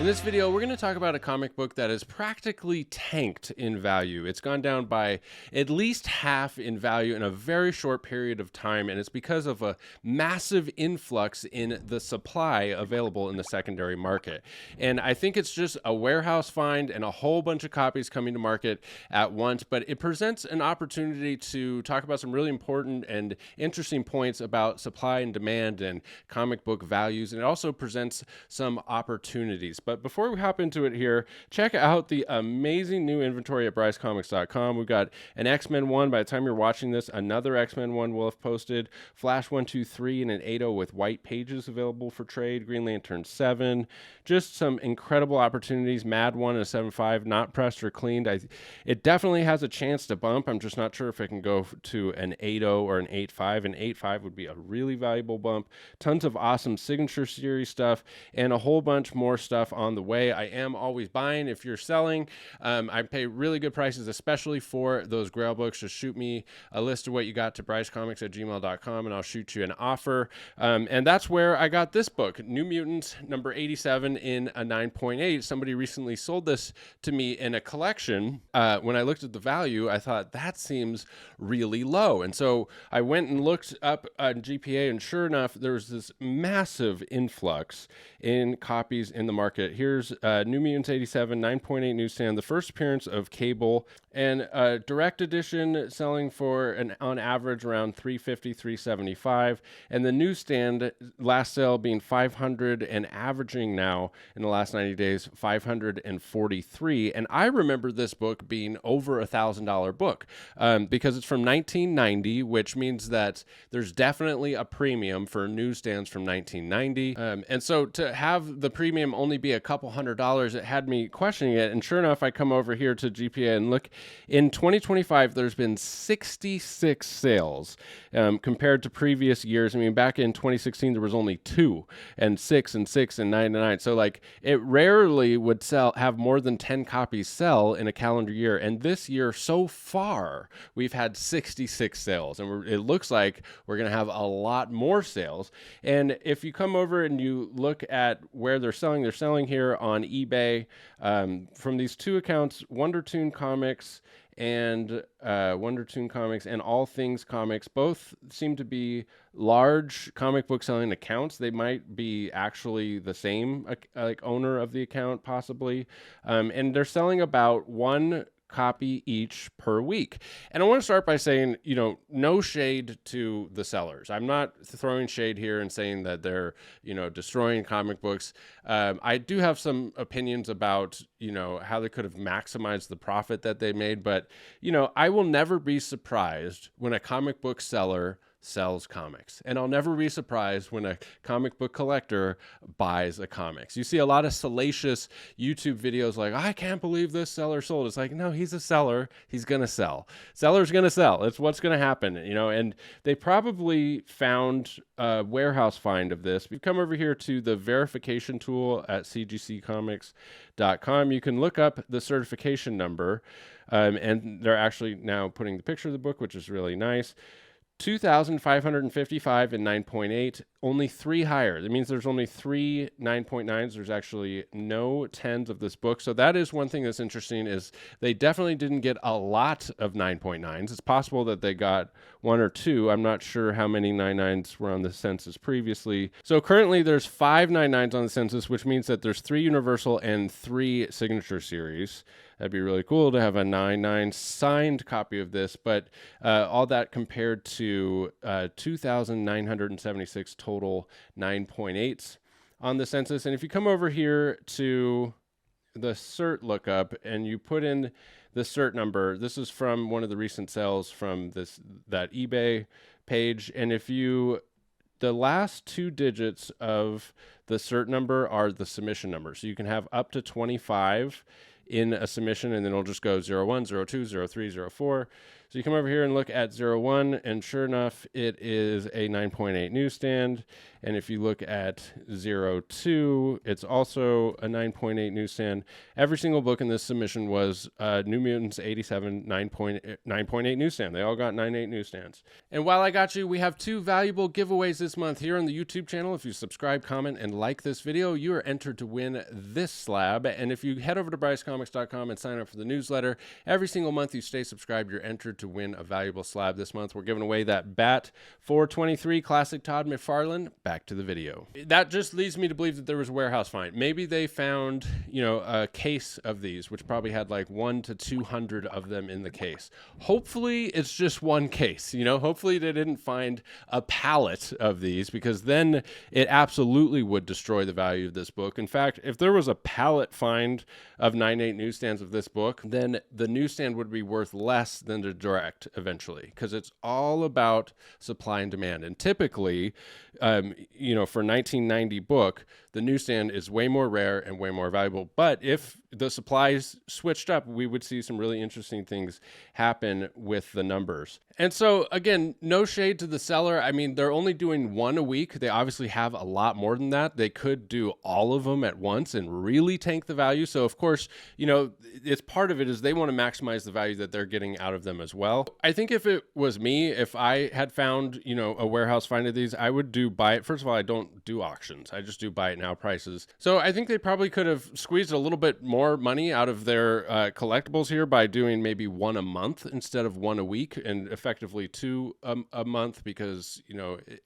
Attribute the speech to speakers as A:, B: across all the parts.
A: this video, we're going to talk about a comic book that is practically tanked in value. It's gone down by at least half in value in a very short period of time, and it's because of a massive influx in the supply available in the secondary market. And I think it's just a warehouse find and a whole bunch of copies coming to market at once, but it presents an opportunity to talk about some really important and interesting points about supply and demand and comic book values, and it also presents some opportunities. But before we hop into it here, check out the amazing new inventory at brycecomics.com. We've got an X-Men 1. By the time you're watching this, another X-Men 1 will have posted. Flash 123 and an 8.0 with white pages available for trade. Green Lantern 7. Just some incredible opportunities. Mad 1 and a 7.5, not pressed or cleaned. It definitely has a chance to bump. I'm just not sure if it can go to an 8.0 or an 8.5. An 8.5 would be a really valuable bump. Tons of awesome signature series stuff and a whole bunch more stuff on the way. I am always buying if you're selling. I pay really good prices, especially for those Grail books. Just shoot me a list of what you got to brycecomics@gmail.com and I'll shoot you an offer. And that's where I got this book, New Mutants number 87 in a 9.8. Somebody recently sold this to me in a collection. When I looked at the value, I thought that seems really low. And so I went and looked up on GPA, and sure enough, there was this massive influx in copies in the market. Here's New Mutants 87, 9.8 newsstand, the first appearance of Cable, and direct edition selling for on average around $350, $375, and the newsstand last sale being $500 and averaging now in the last 90 days $543. And I remember this book being over $1,000 book because it's from 1990, which means that there's definitely a premium for newsstands from 1990. And so to have the premium only be a couple $100, it had me questioning it. And sure enough, I come over here to GPA and look, in 2025, there's been 66 sales compared to previous years. I mean, back in 2016, there was only 2 and 6 and 6 and 9 and 9. So like it rarely would have more than 10 copies sell in a calendar year. And this year so far, we've had 66 sales, and it looks like we're going to have a lot more sales. And if you come over and you look at where they're selling here on eBay from these 2 accounts, Wondertoon Comics and All Things Comics. Both seem to be large comic book selling accounts. They might be actually the same like owner of the account possibly, and they're selling about 1 copy each per week. And I want to start by saying, no shade to the sellers. I'm not throwing shade here and saying that they're, destroying comic books. I do have some opinions about, how they could have maximized the profit that they made. But, I will never be surprised when a comic book seller sells comics. And I'll never be surprised when a comic book collector buys a comics. You see a lot of salacious YouTube videos like, I can't believe this seller sold. It's like, no, he's a seller. He's going to sell. Seller's going to sell. It's what's going to happen, and they probably found a warehouse find of this. We've come over here to the verification tool at cgccomics.com. You can look up the certification number, and they're actually now putting the picture of the book, which is really nice. 2,555 and 9.8, only 3 higher. That means there's only 3 9.9s. There's actually no 10s of this book. So that is one thing that's interesting, is they definitely didn't get a lot of 9.9s. It's possible that they got 1 or 2. I'm not sure how many 9.9s were on the census previously. So currently there's 5 9.9s on the census, which means that there's 3 universal and 3 signature series. That'd be really cool to have a 9.9 signed copy of this, but all that compared to 2,976 total 9.8s on the census. And if you come over here to the cert lookup and you put in the cert number, this is from one of the recent sales from that eBay page. And the last 2 digits of the cert number are the submission number. So you can have up to 25 in a submission, and then it'll just go 01, 02, 03, 04. So you come over here and look at 01, and sure enough, it is a 9.8 newsstand. And if you look at 02, it's also a 9.8 newsstand. Every single book in this submission was New Mutants 87 9.8 newsstand. They all got 9.8 newsstands. And while I got you, we have 2 valuable giveaways this month here on the YouTube channel. If you subscribe, comment, and like this video, you are entered to win this slab. And if you head over to BryceComics.com and sign up for the newsletter, every single month you stay subscribed, you're entered to win a valuable slab. This month we're giving away that Bat 423 Classic Todd McFarlane. Back to the video. That just leads me to believe that there was a warehouse find. Maybe they found, a case of these, which probably had like 100 to 200 of them in the case. Hopefully it's just one case, hopefully they didn't find a pallet of these, because then it absolutely would destroy the value of this book. In fact, if there was a pallet find of 9.8 newsstands of this book, then the newsstand would be worth less than the direct eventually, because it's all about supply and demand. And typically, for 1990 book, the newsstand is way more rare and way more valuable. But if the supplies switched up, we would see some really interesting things happen with the numbers. And so again, no shade to the seller. I mean, they're only doing 1 a week. They obviously have a lot more than that. They could do all of them at once and really tank the value. So of course, it's part of it is they want to maximize the value that they're getting out of them as well. I think if it was me, if I had found, a warehouse find of these, I would do buy it. First of all, I don't do auctions. I just do buy it now prices. So I think they probably could have squeezed a little bit more money out of their collectibles here by doing maybe 1 a month instead of 1 a week, and effectively 2 a month, because,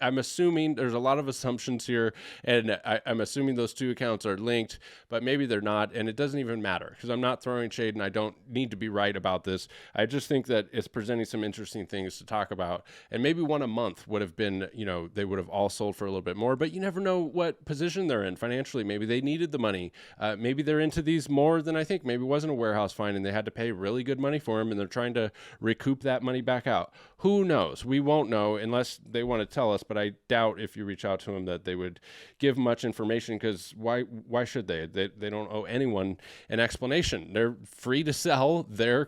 A: I'm assuming there's a lot of assumptions here, and I'm assuming those 2 accounts are linked, but maybe they're not, and it doesn't even matter because I'm not throwing shade and I don't need to be right about this. I just think that it's presenting some interesting things to talk about, and maybe 1 a month would have been, they would have all sold for a little bit more, but you never know what position they're in financially. Maybe they needed the money. Maybe they're into these more than I think. Maybe it wasn't a warehouse find and they had to pay really good money for them, and they're trying to recoup that money back out. Who knows? We won't know unless they want to tell us, but I doubt if you reach out to them that they would give much information, because why should they? They don't owe anyone an explanation. They're free to sell their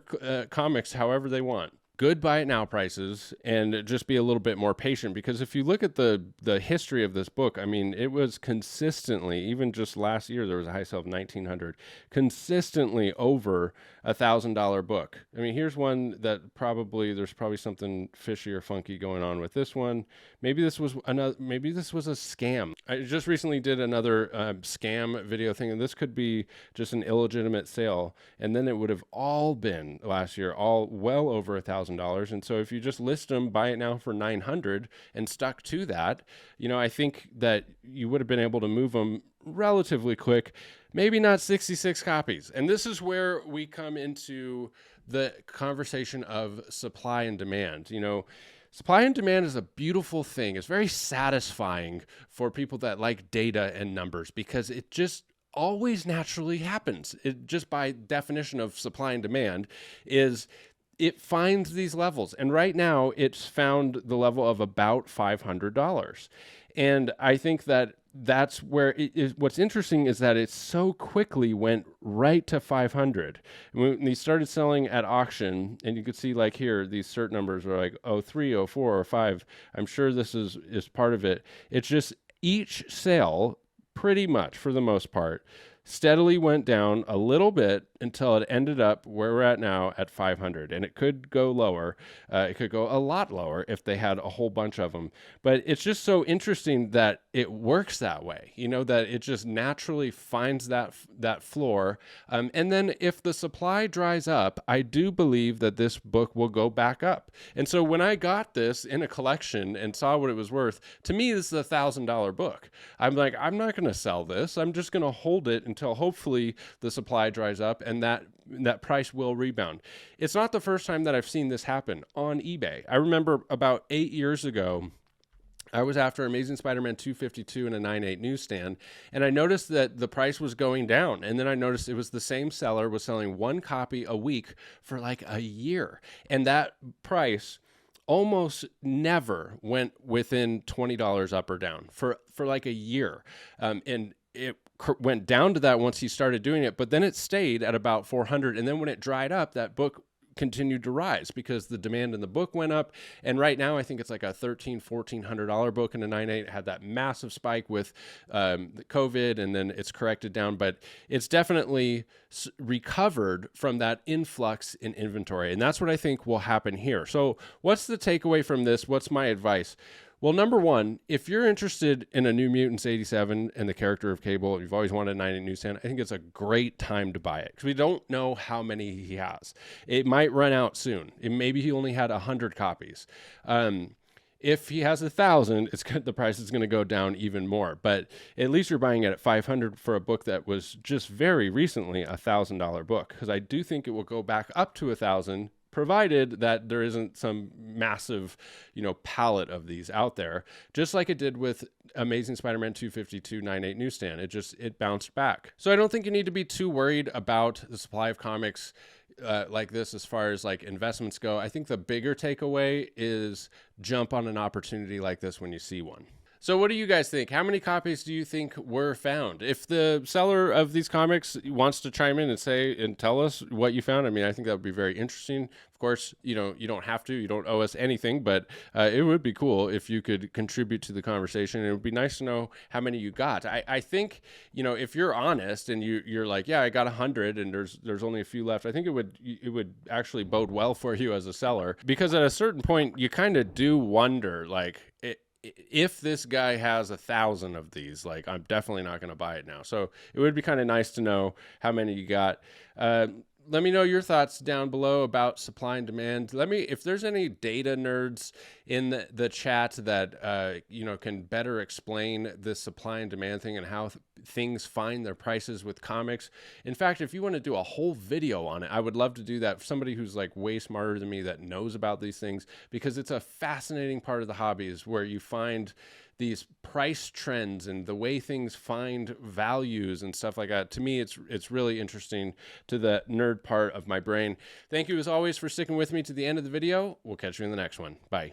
A: comics however they want. Good buy it now prices, and just be a little bit more patient, because if you look at the history of this book, I mean, it was consistently, even just last year, there was a high sale of 1,900, consistently over $1,000 book. I mean, here's one that there's probably something fishy or funky going on with this one. Maybe this was a scam. I just recently did another scam video thing, and this could be just an illegitimate sale, and then it would have all been last year, all well over $1,000. And so if you just list them, buy it now for 900 and stuck to that, I think that you would have been able to move them relatively quick, maybe not 66 copies. And this is where we come into the conversation of supply and demand. Supply and demand is a beautiful thing. It's very satisfying for people that like data and numbers, because it just always naturally happens. It just by definition of supply and demand is it finds these levels. And right now it's found the level of about $500. And I think that that's where it is. What's interesting is that it so quickly went right to 500. When they started selling at auction, and you could see like here, these cert numbers are like 03, 04, or 5. I'm sure this is part of it. It's just each sale, pretty much for the most part, steadily went down a little bit until it ended up where we're at now at 500. And it could go lower. It could go a lot lower if they had a whole bunch of them. But it's just so interesting that it works that way, that it just naturally finds that floor. And then if the supply dries up, I do believe that this book will go back up. And so when I got this in a collection and saw what it was worth, to me, this is $1,000 book. I'm like, I'm not going to sell this. I'm just going to hold it until hopefully the supply dries up and that price will rebound. It's not the first time that I've seen this happen on eBay. I remember about 8 years ago, I was after Amazing Spider-Man 252 in a 9.8 newsstand, and I noticed that the price was going down. And then I noticed it was the same seller was selling 1 copy a week for like a year. And that price almost never went within $20 up or down for like a year. And it went down to that once he started doing it, but then it stayed at about 400. And then when it dried up, that book continued to rise because the demand in the book went up. And right now, I think it's like a $1,300-$1,400 book in a 9.8. It had that massive spike with COVID, and then it's corrected down. But it's definitely recovered from that influx in inventory. And that's what I think will happen here. So what's the takeaway from this? What's my advice? Well, number one, if you're interested in a New Mutants 87 and the character of Cable, you've always wanted a 9.8 newsstand, I think it's a great time to buy it because we don't know how many he has. It might run out soon. Maybe he only had 100 copies. If he has 1,000, the price is going to go down even more. But at least you're buying it at 500 for a book that was just very recently a $1,000 book, because I do think it will go back up to 1,000, provided that there isn't some massive, palette of these out there, just like it did with Amazing Spider-Man 252 9.8 newsstand. It bounced back. So I don't think you need to be too worried about the supply of comics like this as far as like investments go. I think the bigger takeaway is jump on an opportunity like this when you see one. So what do you guys think? How many copies do you think were found? If the seller of these comics wants to chime in and say and tell us what you found, I mean, I think that would be very interesting. Of course, you don't have to, you don't owe us anything, but it would be cool if you could contribute to the conversation. It would be nice to know how many you got. I think, if you're honest and you're like, yeah, I got 100 and there's only a few left, I think it would actually bode well for you as a seller, because at a certain point you kind of do wonder, like, if this guy has 1,000 of these, like, I'm definitely not going to buy it now. So it would be kind of nice to know how many you got. Let me know your thoughts down below about supply and demand. If there's any data nerds in the chat that, can better explain this supply and demand thing and how things find their prices with comics. In fact, if you want to do a whole video on it, I would love to do that for somebody who's like way smarter than me that knows about these things, because it's a fascinating part of the hobby is where you find these price trends and the way things find values and stuff like that. To me, it's really interesting to the nerd part of my brain. Thank you as always for sticking with me to the end of the video. We'll catch you in the next one. Bye.